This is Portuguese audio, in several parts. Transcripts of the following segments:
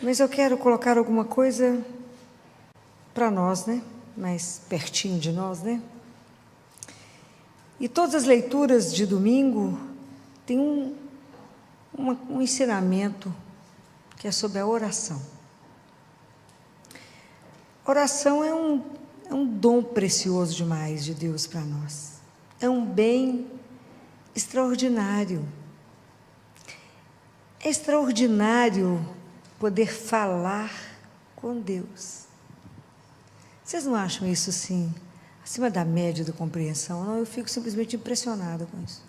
Mas eu quero colocar alguma coisa para nós, né? Mais pertinho de nós, né? E todas as leituras de domingo têm um ensinamento que é sobre a oração. Oração é um dom precioso demais de Deus para nós. É um bem extraordinário. É extraordinário poder falar com Deus. Vocês não acham isso, assim, acima da média da compreensão? Não, eu fico simplesmente impressionada com isso.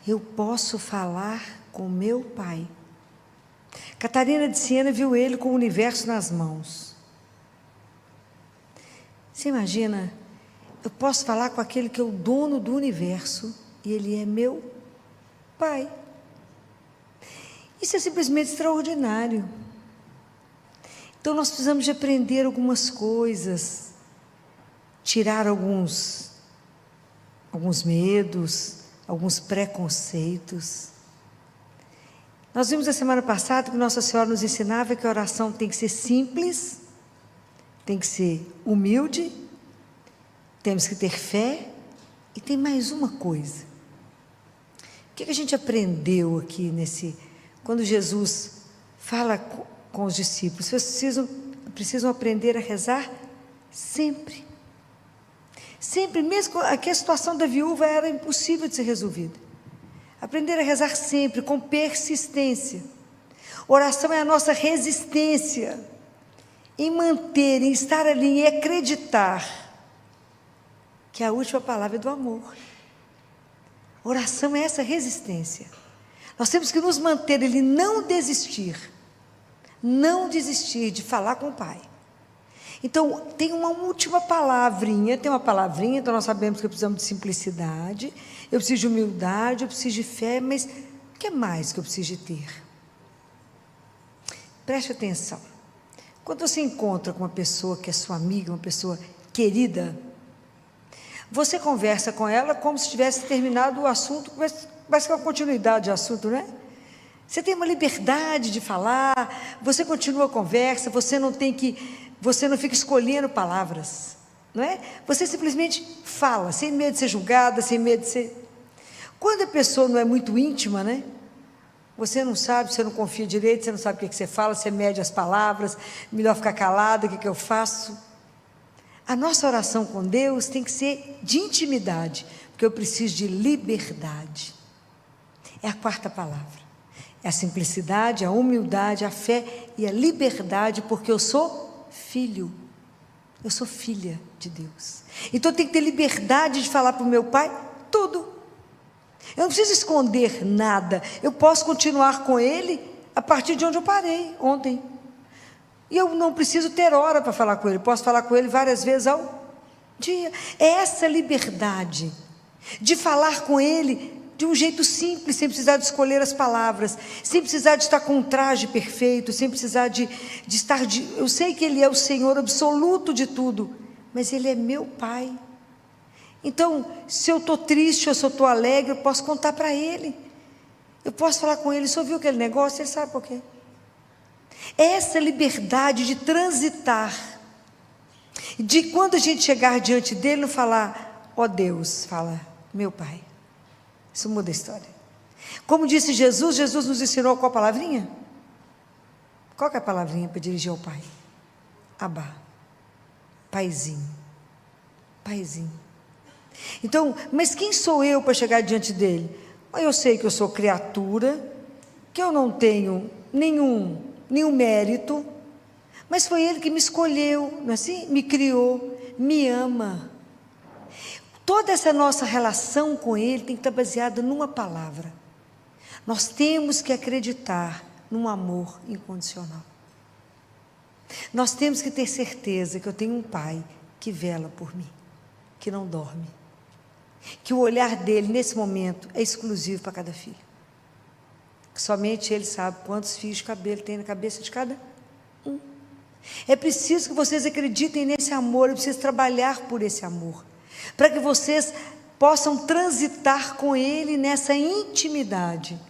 Eu posso falar com meu Pai. Catarina de Siena viu ele com o universo nas mãos. Você imagina, eu posso falar com aquele que é o dono do universo e ele é meu Pai. Isso é simplesmente extraordinário. Então nós precisamos de aprender algumas coisas, tirar alguns medos, alguns preconceitos. Nós vimos a semana passada que Nossa Senhora nos ensinava que a oração tem que ser simples, tem que ser humilde, temos que ter fé e tem mais uma coisa. O que a gente aprendeu aqui quando Jesus fala com os discípulos? Vocês precisam aprender a rezar sempre. Sempre, mesmo que a situação da viúva era impossível de ser resolvida. Aprender a rezar sempre, com persistência. Oração é a nossa resistência em manter, em estar ali, em acreditar que a última palavra é do amor. Oração é essa resistência. Nós temos que nos manter, ele não desistir de falar com o Pai. Então, tem uma última palavrinha, então nós sabemos que precisamos de simplicidade, eu preciso de humildade, eu preciso de fé, mas o que mais que eu preciso de ter? Preste atenção. Quando você encontra com uma pessoa que é sua amiga, uma pessoa querida, você conversa com ela como se tivesse terminado o assunto, mas com a continuidade de assunto, não é? Você tem uma liberdade de falar, você continua a conversa, você não fica escolhendo palavras, não é? Você simplesmente fala, sem medo de ser julgada, sem medo de ser... Quando a pessoa não é muito íntima, né? Você não sabe, você não confia direito, você não sabe o que você fala, você mede as palavras, melhor ficar calada, o que eu faço? A nossa oração com Deus tem que ser de intimidade, porque eu preciso de liberdade. É a quarta palavra. É a simplicidade, a humildade, a fé e a liberdade, porque eu sou filho. Eu sou filha de Deus. Então eu tenho que ter liberdade de falar para o meu Pai tudo. Eu não preciso esconder nada. Eu posso continuar com Ele a partir de onde eu parei ontem. E eu não preciso ter hora para falar com Ele. Posso falar com Ele várias vezes ao dia. É essa liberdade de falar com Ele de um jeito simples, sem precisar de escolher as palavras, sem precisar de estar com um traje perfeito, sem precisar de estar... Eu sei que Ele é o Senhor absoluto de tudo, mas Ele é meu Pai. Então, se eu estou triste ou se eu estou alegre, eu posso contar para Ele. Eu posso falar com Ele, só viu aquele negócio? Ele sabe por quê. É essa liberdade de transitar, de quando a gente chegar diante dEle, não falar, ó Deus, fala, meu Pai. Isso muda a história. Como disse Jesus nos ensinou qual palavrinha? Qual que é a palavrinha para dirigir ao Pai? Abá. Paizinho. Paizinho. Então, mas quem sou eu para chegar diante dele? Eu sei que eu sou criatura, que eu não tenho nenhum mérito, mas foi Ele que me escolheu, não é assim? Me criou, me ama. Toda essa nossa relação com Ele tem que estar baseada numa palavra. Nós temos que acreditar num amor incondicional. Nós temos que ter certeza que eu tenho um Pai que vela por mim, que não dorme, que o olhar dele nesse momento é exclusivo para cada filho, que somente Ele sabe quantos fios de cabelo tem na cabeça de cada um. É preciso que vocês acreditem nesse amor, é preciso trabalhar por esse amor, para que vocês possam transitar com Ele nessa intimidade.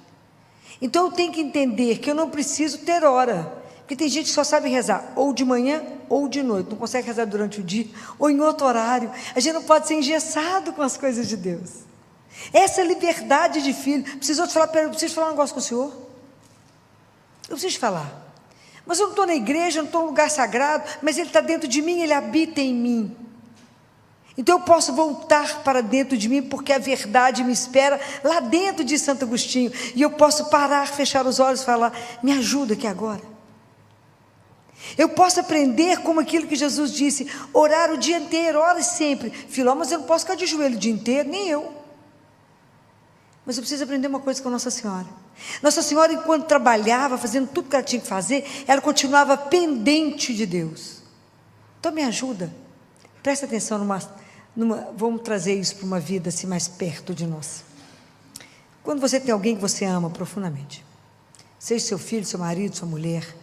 Então eu tenho que entender que eu não preciso ter hora, Porque tem gente que só sabe rezar ou de manhã ou de noite, não consegue rezar durante o dia ou em outro horário. A gente não pode ser engessado com as coisas de Deus. Essa liberdade de filho. Preciso falar um negócio com o senhor? Eu preciso te falar. Mas eu não estou na igreja, não estou num lugar sagrado, mas Ele está dentro de mim, Ele habita em mim. Então eu posso voltar para dentro de mim, porque a verdade me espera lá dentro de Santo Agostinho. E eu posso parar, fechar os olhos e falar: me ajuda aqui agora. Eu posso aprender como aquilo que Jesus disse: orar o dia inteiro, ora sempre. Filó, mas eu não posso ficar de joelho o dia inteiro, nem eu. Mas eu preciso aprender uma coisa com Nossa Senhora. Nossa Senhora, enquanto trabalhava, fazendo tudo que ela tinha que fazer, ela continuava pendente de Deus. Então me ajuda, presta atenção vamos trazer isso para uma vida assim mais perto de nós. Quando você tem alguém que você ama profundamente, seja seu filho, seu marido, sua mulher,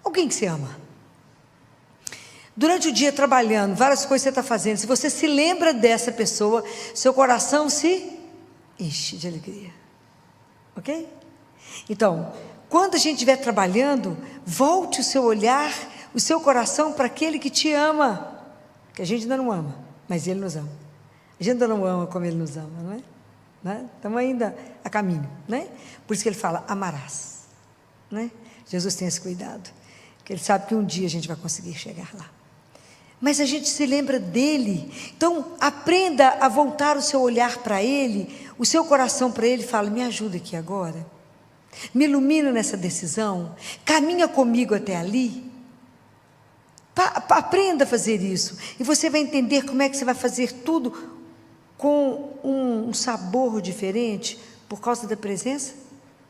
alguém que você ama, durante o dia trabalhando, várias coisas você está fazendo, se você se lembra dessa pessoa, seu coração se enche de alegria, ok? Então, quando a gente estiver trabalhando, volte o seu olhar, o seu coração para aquele que te ama, que a gente ainda não ama, mas Ele nos ama. A gente ainda não ama como Ele nos ama, não é? Estamos ainda a caminho, né? Por isso que Ele fala: amarás, né? Jesus tem esse cuidado, que Ele sabe que um dia a gente vai conseguir chegar lá. Mas a gente se lembra dEle. Então aprenda a voltar o seu olhar para Ele, o seu coração para Ele, e fala: me ajuda aqui agora, me ilumina nessa decisão, caminha comigo até ali. Aprenda a fazer isso, e você vai entender como é que você vai fazer tudo com um sabor diferente, por causa da presença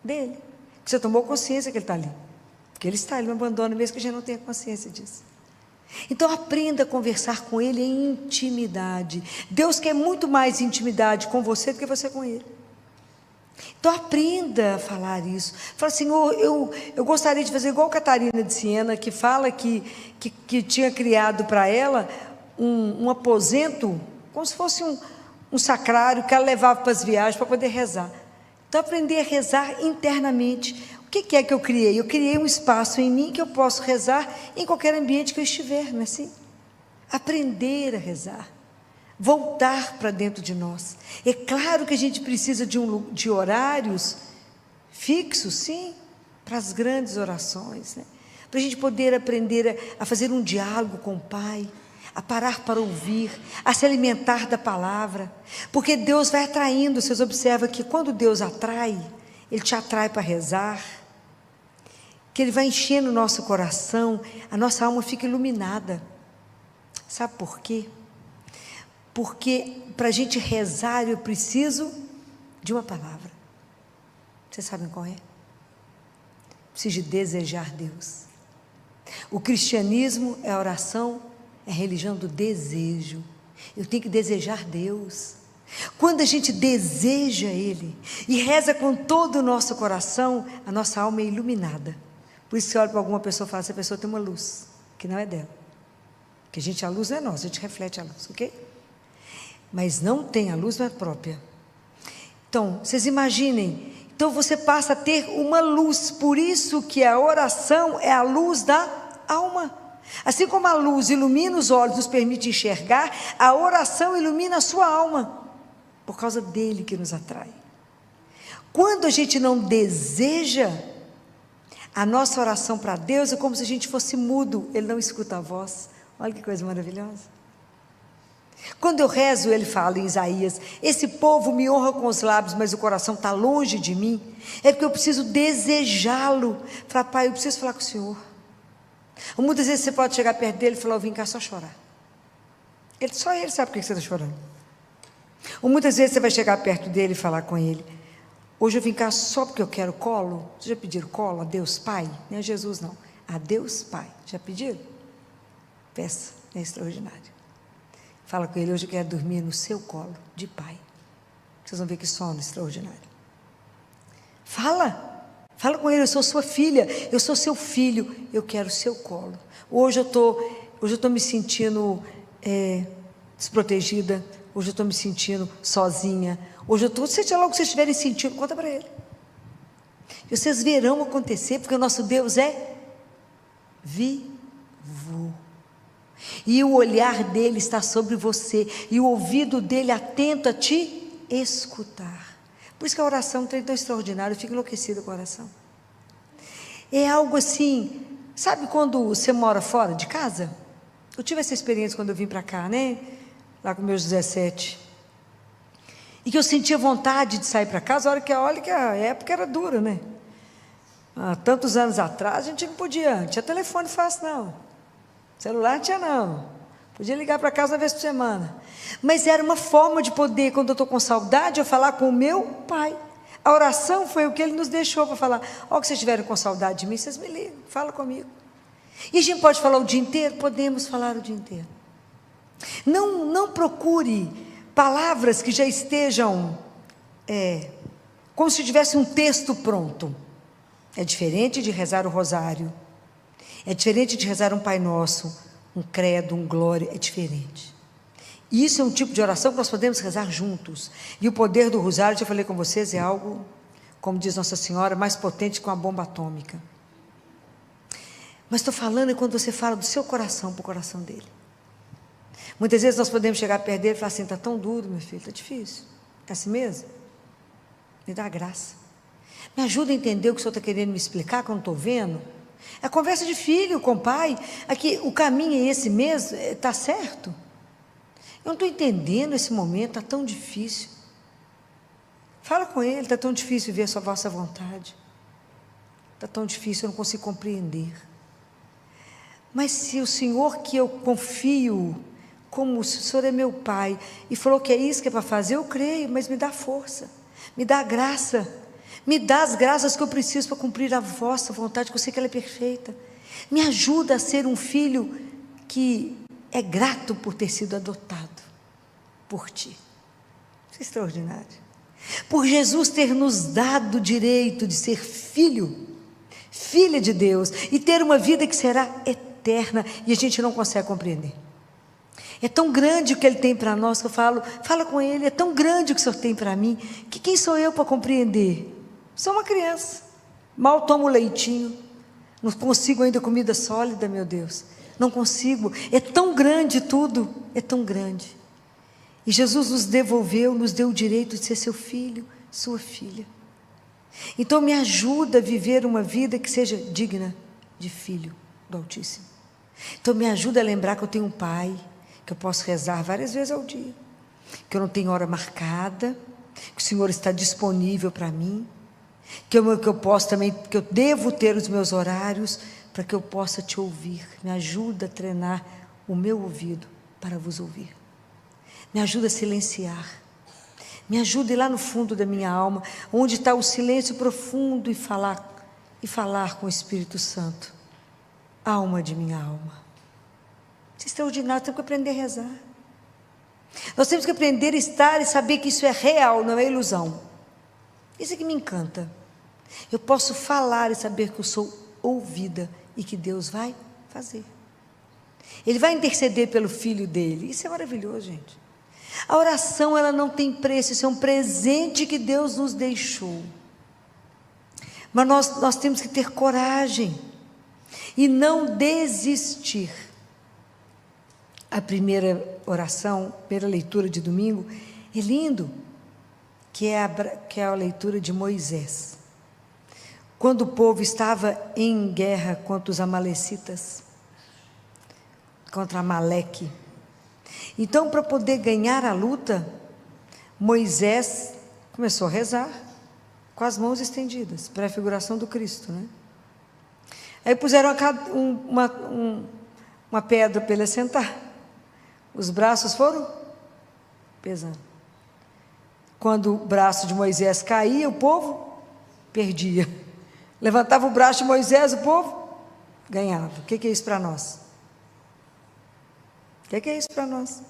dEle. Você tomou consciência que Ele está ali, porque Ele está, Ele não abandona, mesmo que a gente não tenha consciência disso. Então aprenda a conversar com Ele em intimidade. Deus quer muito mais intimidade com você do que você com Ele. Então aprenda a falar isso. Fala: Senhor, eu gostaria de fazer igual Catarina de Siena, que fala que tinha criado para ela um aposento, como se fosse um sacrário que ela levava para as viagens para poder rezar. Então aprender a rezar internamente. O que é que eu criei? Eu criei um espaço em mim que eu posso rezar em qualquer ambiente que eu estiver, não é assim? Aprender a rezar, voltar para dentro de nós. É claro que a gente precisa de horários fixos, sim, para as grandes orações, né? Para a gente poder aprender a fazer um diálogo com o Pai, a parar para ouvir, a se alimentar da palavra, porque Deus vai atraindo. Vocês observam que quando Deus atrai, Ele te atrai para rezar, que Ele vai enchendo o nosso coração, a nossa alma fica iluminada. Sabe por quê? Porque para a gente rezar eu preciso de uma palavra. Vocês sabem qual é? Preciso de desejar Deus. O cristianismo é a oração, é a religião do desejo. Eu tenho que desejar Deus. Quando a gente deseja Ele e reza com todo o nosso coração, a nossa alma é iluminada. Por isso você olha para alguma pessoa e fala: essa pessoa tem uma luz, que não é dela. Porque a luz não é nossa, a gente reflete a luz, ok? Mas não tem, a luz não é própria. Então, vocês imaginem, então você passa a ter uma luz, por isso que a oração é a luz da alma. Assim como a luz ilumina os olhos, nos permite enxergar, a oração ilumina a sua alma, por causa dele que nos atrai. Quando a gente não deseja, a nossa oração para Deus é como se a gente fosse mudo, Ele não escuta a voz. Olha que coisa maravilhosa. Quando eu rezo, Ele fala em Isaías: esse povo me honra com os lábios, mas o coração está longe de mim. É porque eu preciso desejá-lo. Falar: Pai, eu preciso falar com o Senhor. Ou muitas vezes você pode chegar perto dele e falar: eu vim cá só chorar. Só ele sabe por que você está chorando. Ou muitas vezes você vai chegar perto dele e falar com ele: hoje eu vim cá só porque eu quero colo. Vocês já pediram colo a Deus Pai? Não é Jesus não, a Deus Pai. Já pediram? Peça, é extraordinário. Fala com ele: hoje eu quero dormir no seu colo de pai. Vocês vão ver que sono extraordinário. Fala com ele: eu sou sua filha, eu sou seu filho, eu quero o seu colo. Hoje eu estou me sentindo desprotegida, hoje eu estou me sentindo sozinha, hoje eu estou, seja lá o que vocês estiverem sentindo, conta para ele. E vocês verão acontecer, porque o nosso Deus é vivo. E o olhar dele está sobre você, e o ouvido dele atento a te escutar. Por isso que a oração é tão extraordinária, eu fico enlouquecida com a oração. É algo assim, sabe quando você mora fora de casa? Eu tive essa experiência quando eu vim para cá, né? Lá com meus 17. E que eu sentia vontade de sair para casa, olha que a época era dura, né? Há tantos anos atrás, a gente não podia, não tinha telefone fácil, não. Celular não tinha, não. Podia ligar para casa uma vez por semana. Mas era uma forma de poder, quando eu estou com saudade, eu falar com o meu pai. A oração foi o que ele nos deixou para falar. Ó, que vocês estiverem com saudade de mim, vocês me ligam, fala comigo. E a gente pode falar o dia inteiro? Podemos falar o dia inteiro. Não procure palavras que já estejam como se tivesse um texto pronto. É diferente de rezar o rosário. É diferente de rezar um Pai Nosso, um credo, um glória, é diferente. E isso é um tipo de oração que nós podemos rezar juntos. E o poder do rosário, já falei com vocês, é algo, como diz Nossa Senhora, mais potente que uma bomba atômica. Mas estou falando quando você fala do seu coração para o coração dele. Muitas vezes nós podemos chegar perto dele e falar assim, está tão duro, meu filho, está difícil. É assim mesmo? Me dá graça. Me ajuda a entender o que o senhor está querendo me explicar, que eu não estou vendo. É conversa de filho com pai. Aqui, o caminho é esse mesmo? Está certo? Eu não estou entendendo esse momento, está tão difícil. Fala com ele, está tão difícil ver a vossa vontade. Está tão difícil, eu não consigo compreender. Mas se o Senhor que eu confio, como o Senhor é meu pai, e falou que é isso que é para fazer, eu creio, mas me dá força, me dá graça, me dá as graças que eu preciso para cumprir a vossa vontade, que eu sei que ela é perfeita. Me ajuda a ser um filho que é grato por ter sido adotado por ti. Isso é extraordinário. Por Jesus ter nos dado o direito de ser filho, filha de Deus, e ter uma vida que será eterna, e a gente não consegue compreender. É tão grande o que Ele tem para nós, que eu fala com Ele, é tão grande o que o Senhor tem para mim, que quem sou eu para compreender? Sou uma criança, mal tomo leitinho, não consigo ainda comida sólida, meu Deus, não consigo, é tão grande tudo, é tão grande. E Jesus nos devolveu, nos deu o direito de ser seu filho, sua filha. Então me ajuda a viver uma vida que seja digna de filho do Altíssimo. Então me ajuda a lembrar que eu tenho um pai, que eu posso rezar várias vezes ao dia, que eu não tenho hora marcada, que o Senhor está disponível para mim, que eu posso também, que eu devo ter os meus horários para que eu possa te ouvir. Me ajuda a treinar o meu ouvido para vos ouvir. Me ajuda a silenciar. Me ajuda a ir lá no fundo da minha alma, onde está o silêncio profundo, e falar com o Espírito Santo. Alma de minha alma. Isso é extraordinário, temos que aprender a rezar. Nós temos que aprender a estar e saber que isso é real, não é ilusão. Isso é que me encanta. Eu posso falar e saber que eu sou ouvida e que Deus vai fazer. Ele vai interceder pelo filho dele. Isso é maravilhoso, gente. A oração, ela não tem preço, isso é um presente que Deus nos deixou. Mas nós temos que ter coragem e não desistir. A primeira oração, primeira leitura de domingo, é lindo, que é a leitura de Moisés. Quando o povo estava em guerra contra os amalecitas, contra Amaleque. Então, para poder ganhar a luta, Moisés começou a rezar com as mãos estendidas, pré-figuração do Cristo, né? Aí puseram uma pedra para ele assentar. Os braços foram pesando. Quando o braço de Moisés caía, o povo perdia. Levantava o braço de Moisés, o povo ganhava. O que é isso para nós? O que é isso para nós?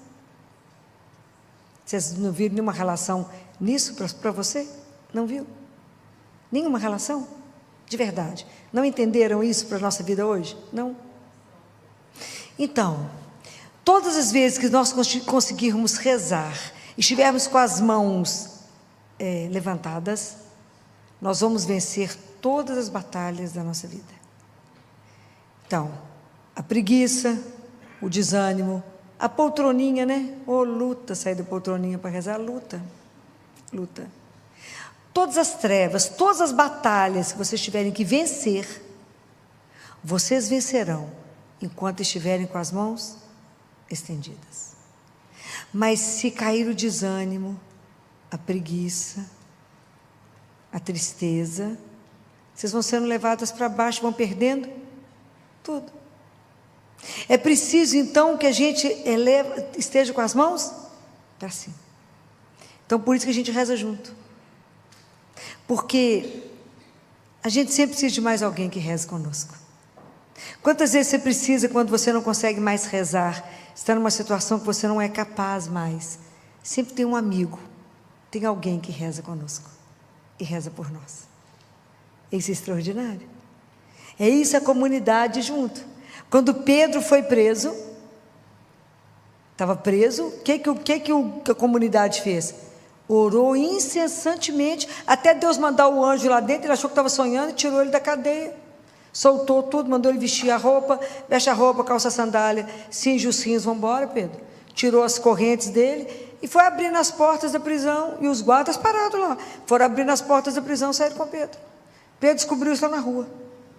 Vocês não viram nenhuma relação nisso para você? Não viu? Nenhuma relação? De verdade. Não entenderam isso para a nossa vida hoje? Não? Então, todas as vezes que nós conseguirmos rezar, e estivermos com as mãos levantadas, nós vamos vencer todas as batalhas da nossa vida. Então, a preguiça, o desânimo, a poltroninha, né? Luta, sair da poltroninha para rezar, luta. Todas as trevas, todas as batalhas que vocês tiverem que vencer, vocês vencerão enquanto estiverem com as mãos estendidas. Mas se cair o desânimo, a preguiça, a tristeza, vocês vão sendo levadas para baixo, vão perdendo tudo. É preciso então que a gente esteja com as mãos para cima. Então por isso que a gente reza junto. Porque a gente sempre precisa de mais alguém que reze conosco. Quantas vezes você precisa, quando você não consegue mais rezar, está numa situação que você não é capaz mais, sempre tem um amigo, tem alguém que reza conosco e reza por nós. Isso é extraordinário. É isso a comunidade junto. Quando Pedro foi preso, estava preso, o que a comunidade fez? Orou incessantemente, até Deus mandar o anjo lá dentro. Ele achou que estava sonhando e tirou ele da cadeia, soltou tudo, mandou ele vestir a roupa, veste a roupa, calça a sandália, cinge os cinhos, vamos embora, Pedro. Tirou as correntes dele e foi abrindo as portas da prisão, e os guardas parados lá, foram abrindo as portas da prisão e saíram com Pedro. Pedro descobriu isso lá na rua,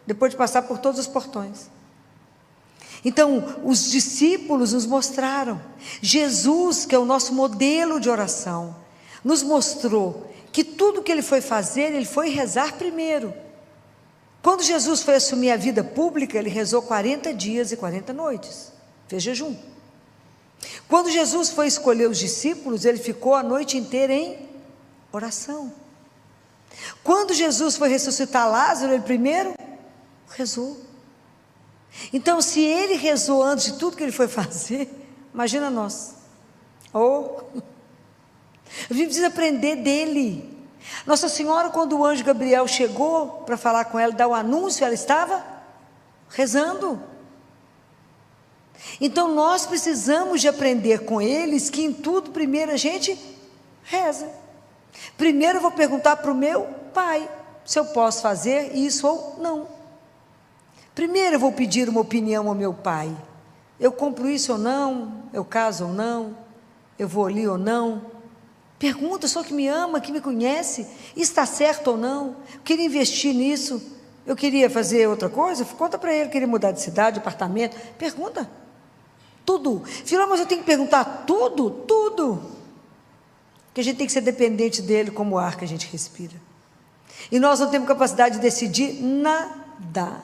depois de passar por todos os portões. Então, os discípulos nos mostraram, Jesus, que é o nosso modelo de oração, nos mostrou que tudo que ele foi fazer, ele foi rezar primeiro. Quando Jesus foi assumir a vida pública, ele rezou 40 dias e 40 noites, fez jejum. Quando Jesus foi escolher os discípulos, ele ficou a noite inteira em oração. Quando Jesus foi ressuscitar Lázaro, ele primeiro rezou. Então, se ele rezou antes de tudo que ele foi fazer, imagina nós. A gente precisa aprender dele. Nossa Senhora, quando o anjo Gabriel chegou para falar com ela, dar o anúncio, ela estava rezando. Então nós precisamos de aprender com eles que em tudo primeiro a gente reza. Primeiro eu vou perguntar para o meu pai se eu posso fazer isso ou não. Primeiro eu vou pedir uma opinião ao meu pai. Eu compro isso ou não? Eu caso ou não? Eu vou ali ou não? Pergunta, só que me ama, que me conhece, está certo ou não? Eu queria investir nisso, eu queria fazer outra coisa, conta para ele, queria mudar de cidade, apartamento, pergunta, tudo. Filho, mas eu tenho que perguntar tudo, porque a gente tem que ser dependente dele como o ar que a gente respira, e nós não temos capacidade de decidir nada,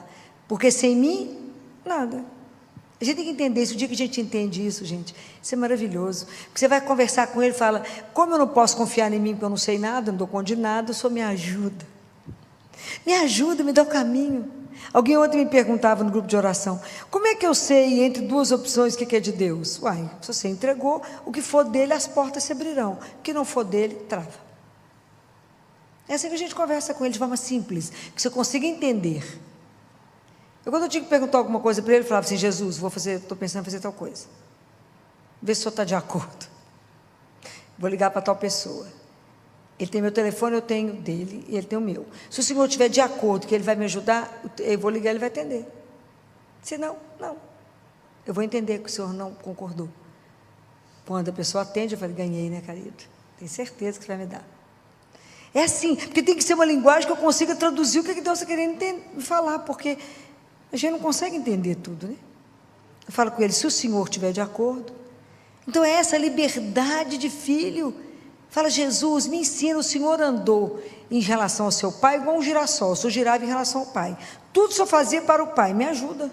porque sem mim, nada. A gente tem que entender isso. O dia que a gente entende isso, gente, isso é maravilhoso. Porque você vai conversar com ele e fala, como eu não posso confiar em mim, porque eu não sei nada, não dou conta de nada, o Senhor me ajuda. Me ajuda, me dá o caminho. Alguém ontem me perguntava no grupo de oração, como é que eu sei entre duas opções o que é de Deus? Se você entregou, o que for dele, as portas se abrirão. O que não for dele, trava. É assim que a gente conversa com ele de forma simples, que você consiga entender. Quando eu tinha que perguntar alguma coisa para ele, eu falava assim, Jesus, estou pensando em fazer tal coisa. Vê se o senhor está de acordo. Vou ligar para tal pessoa. Ele tem meu telefone, eu tenho dele, e ele tem o meu. Se o senhor estiver de acordo que ele vai me ajudar, eu vou ligar, ele vai atender. Se não, não. Eu vou entender que o senhor não concordou. Quando a pessoa atende, eu falo, ganhei, né, querido? Tenho certeza que você vai me dar. É assim, porque tem que ser uma linguagem que eu consiga traduzir o que Deus está querendo falar, porque a gente não consegue entender tudo, né? Eu falo com ele, se o senhor estiver de acordo. Então é essa liberdade de filho. Fala, Jesus, me ensina, o senhor andou em relação ao seu pai igual um girassol, o senhor girava em relação ao pai. Tudo o senhor fazia para o pai, me ajuda.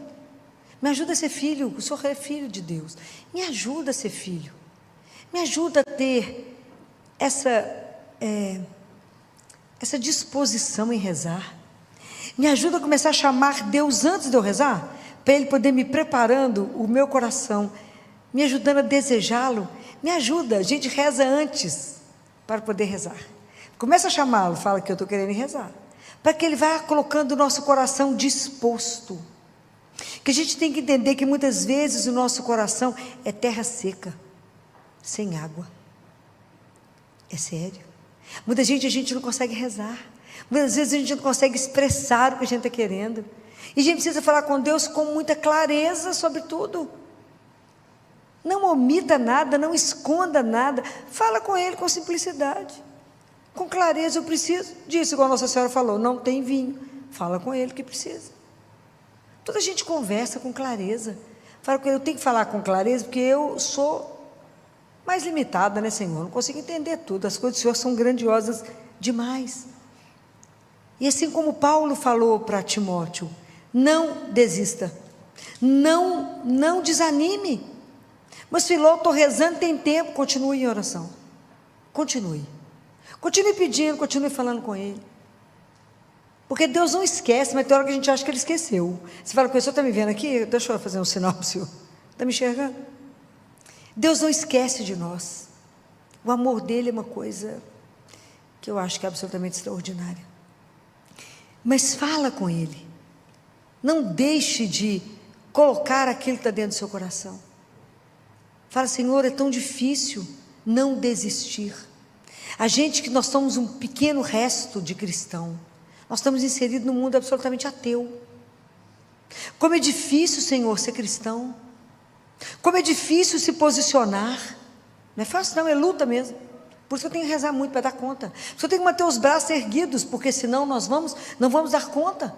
Me ajuda a ser filho, o senhor é filho de Deus. Me ajuda a ser filho. Me ajuda a ter essa disposição em rezar. Me ajuda a começar a chamar Deus antes de eu rezar, para Ele poder me preparando o meu coração, me ajudando a desejá-lo. Me ajuda, a gente reza antes, para poder rezar. Começa a chamá-lo, fala que eu estou querendo rezar, para que Ele vá colocando o nosso coração disposto. Que a gente tem que entender que muitas vezes o nosso coração é terra seca, sem água. É sério. Muita gente, a gente não consegue rezar. Muitas vezes a gente não consegue expressar o que a gente está querendo. E a gente precisa falar com Deus com muita clareza sobre tudo. Não omita nada, não esconda nada. Fala com Ele com simplicidade, com clareza. Eu preciso disso, igual a Nossa Senhora falou, não tem vinho. Fala com Ele que precisa. Toda a gente conversa com clareza. Fala com Ele, eu tenho que falar com clareza, porque eu sou mais limitada, né, Senhor? Não consigo entender tudo. As coisas do Senhor são grandiosas demais. E assim como Paulo falou para Timóteo, não desista, não desanime. Mas Filó, estou rezando, tem tempo, continue em oração. Continue pedindo, continue falando com Ele. Porque Deus não esquece, mas tem hora que a gente acha que Ele esqueceu. Você fala com ele, o senhor está me vendo aqui? Deixa eu fazer um sinal para o senhor. Está me enxergando? Deus não esquece de nós. O amor dele é uma coisa que eu acho que é absolutamente extraordinária. Mas fala com Ele. Não deixe de colocar aquilo que está dentro do seu coração. Fala, Senhor, é tão difícil não desistir. A gente que nós somos um pequeno resto de cristão. Nós estamos inseridos num mundo absolutamente ateu. Como é difícil, Senhor, ser cristão. Como é difícil se posicionar. Não é fácil não, é luta mesmo. Por isso eu tenho que rezar muito para dar conta. Por isso eu tenho que manter os braços erguidos, porque senão nós não vamos dar conta.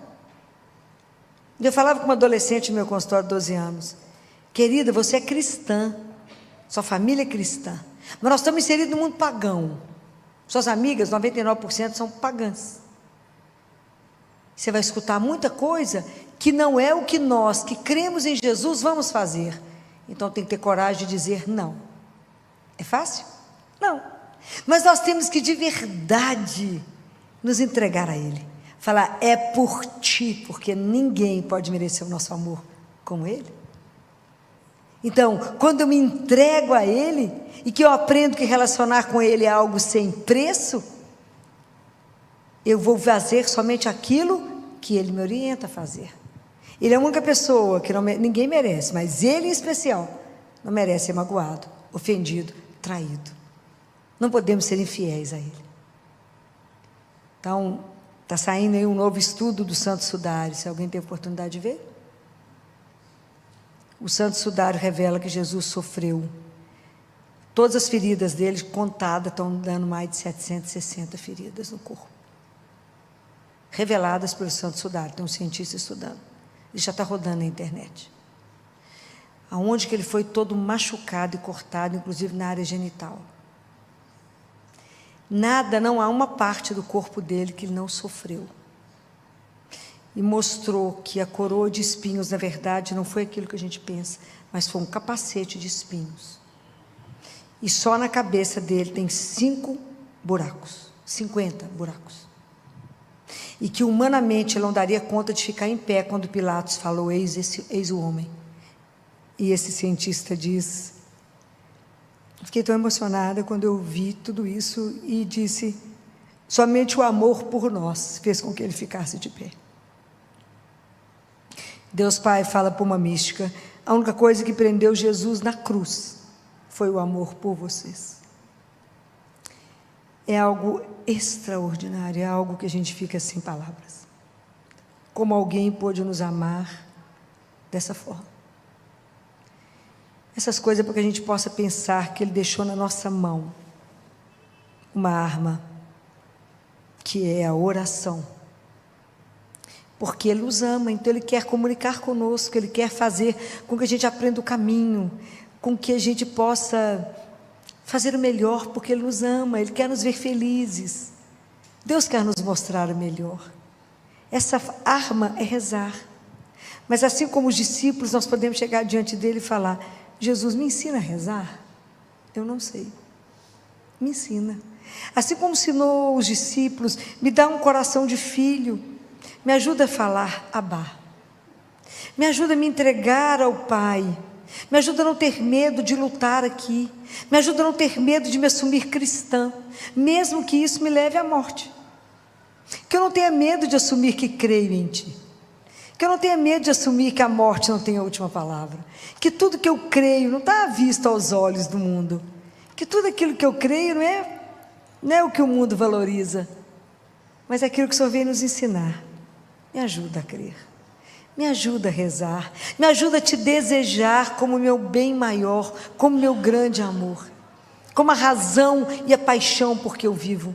Eu falava com uma adolescente no meu consultório de 12 anos. Querida, você é cristã. Sua família é cristã. Mas nós estamos inseridos no mundo pagão. Suas amigas, 99% são pagãs. Você vai escutar muita coisa que não é o que nós, que cremos em Jesus, vamos fazer. Então tem que ter coragem de dizer não. É fácil? Não. Mas nós temos que de verdade nos entregar a Ele. Falar, é por Ti, porque ninguém pode merecer o nosso amor como Ele. Então, quando eu me entrego a Ele, e que eu aprendo que relacionar com Ele é algo sem preço, eu vou fazer somente aquilo que Ele me orienta a fazer. Ele é a única pessoa que ninguém merece, mas Ele em especial não merece ser magoado, ofendido, traído. Não podemos ser infiéis a Ele. Então, está saindo aí um novo estudo do Santo Sudário, se alguém tem oportunidade de ver. O Santo Sudário revela que Jesus sofreu. Todas as feridas dele, contadas, estão dando mais de 760 feridas no corpo. Reveladas pelo Santo Sudário, tem um cientista estudando. Ele já está rodando na internet. Aonde que ele foi todo machucado e cortado, inclusive na área genital. Não há uma parte do corpo dele que ele não sofreu. E mostrou que a coroa de espinhos, na verdade, não foi aquilo que a gente pensa, mas foi um capacete de espinhos. E só na cabeça dele tem 50 buracos. E que humanamente ele não daria conta de ficar em pé quando Pilatos falou, eis o homem. E esse cientista diz, fiquei tão emocionada quando eu vi tudo isso e disse, somente o amor por nós fez com que ele ficasse de pé. Deus Pai fala para uma mística, a única coisa que prendeu Jesus na cruz foi o amor por vocês. É algo extraordinário, é algo que a gente fica sem palavras. Como alguém pôde nos amar dessa forma. Essas coisas para que a gente possa pensar que Ele deixou na nossa mão uma arma, que é a oração. Porque Ele nos ama, então Ele quer comunicar conosco, Ele quer fazer com que a gente aprenda o caminho, com que a gente possa fazer o melhor, porque Ele nos ama, Ele quer nos ver felizes. Deus quer nos mostrar o melhor. Essa arma é rezar. Mas assim como os discípulos, nós podemos chegar diante dele e falar, Jesus, me ensina a rezar? Eu não sei. Me ensina. Assim como ensinou os discípulos, me dá um coração de filho, me ajuda a falar Abá. Me ajuda a me entregar ao Pai. Me ajuda a não ter medo de lutar aqui. Me ajuda a não ter medo de me assumir cristã, mesmo que isso me leve à morte. Que eu não tenha medo de assumir que creio em Ti. Que eu não tenha medo de assumir que a morte não tem a última palavra. Que tudo que eu creio não está à vista aos olhos do mundo. Que tudo aquilo que eu creio não é o que o mundo valoriza, mas é aquilo que o Senhor veio nos ensinar. Me ajuda a crer. Me ajuda a rezar, me ajuda a te desejar como meu bem maior, como meu grande amor, como a razão e a paixão por que eu vivo.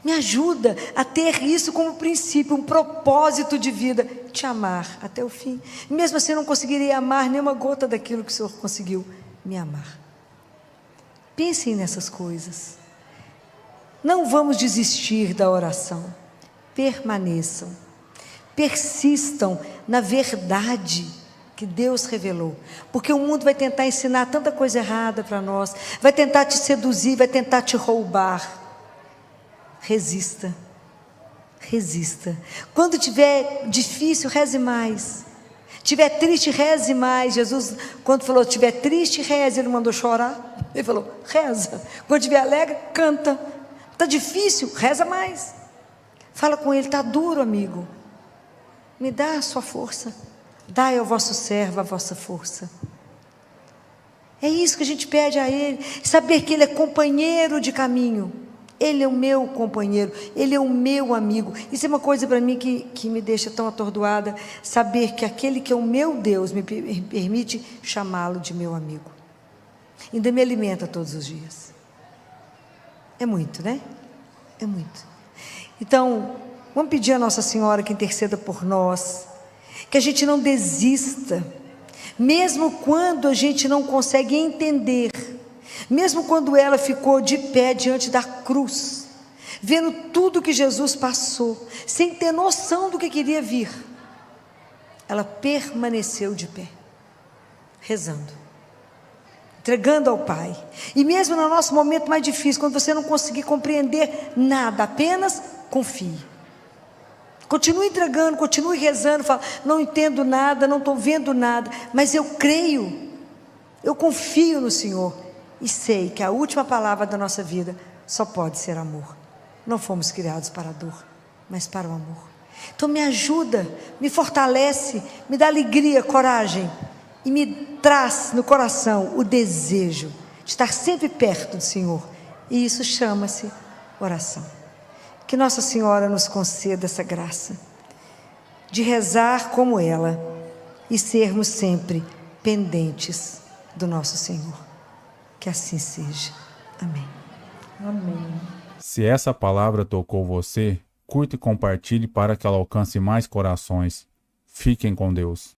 Me ajuda a ter isso como princípio, um propósito de vida, te amar até o fim. Mesmo assim eu não conseguiria amar nenhuma gota daquilo que o Senhor conseguiu me amar. Pensem nessas coisas. Não vamos desistir da oração. Permaneçam. Persistam na verdade que Deus revelou. Porque o mundo vai tentar ensinar tanta coisa errada para nós. Vai tentar te seduzir, vai tentar te roubar. Resista. Resista. Quando tiver difícil, reze mais. Tiver triste, reze mais. Jesus, quando falou, tiver triste, reze, ele mandou chorar. Ele falou, reza. Quando tiver alegre, canta. Está difícil, reza mais. Fala com ele, está duro, amigo. Me dá a sua força. Dai ao vosso servo a vossa força. É isso que a gente pede a ele. Saber que ele é companheiro de caminho. Ele é o meu companheiro, ele é o meu amigo. Isso é uma coisa para mim que me deixa tão atordoada, saber que aquele que é o meu Deus me permite chamá-lo de meu amigo. Ainda me alimenta todos os dias. É muito, né? É muito. Então, vamos pedir a Nossa Senhora que interceda por nós, que a gente não desista, mesmo quando a gente não consegue entender. Mesmo quando ela ficou de pé diante da cruz, vendo tudo que Jesus passou, sem ter noção do que queria vir, ela permaneceu de pé, rezando, entregando ao Pai. E mesmo no nosso momento mais difícil, quando você não conseguir compreender nada, apenas confie. Continue entregando, continue rezando, fala, não entendo nada, não estou vendo nada, mas eu creio, eu confio no Senhor. E sei que a última palavra da nossa vida só pode ser amor. Não fomos criados para a dor, mas para o amor. Então me ajuda, me fortalece, me dá alegria, coragem. E me traz no coração o desejo de estar sempre perto do Senhor. E isso chama-se oração. Que Nossa Senhora nos conceda essa graça de rezar como ela e sermos sempre pendentes do nosso Senhor. Que assim seja. Amém. Amém. Se essa palavra tocou você, curta e compartilhe para que ela alcance mais corações. Fiquem com Deus.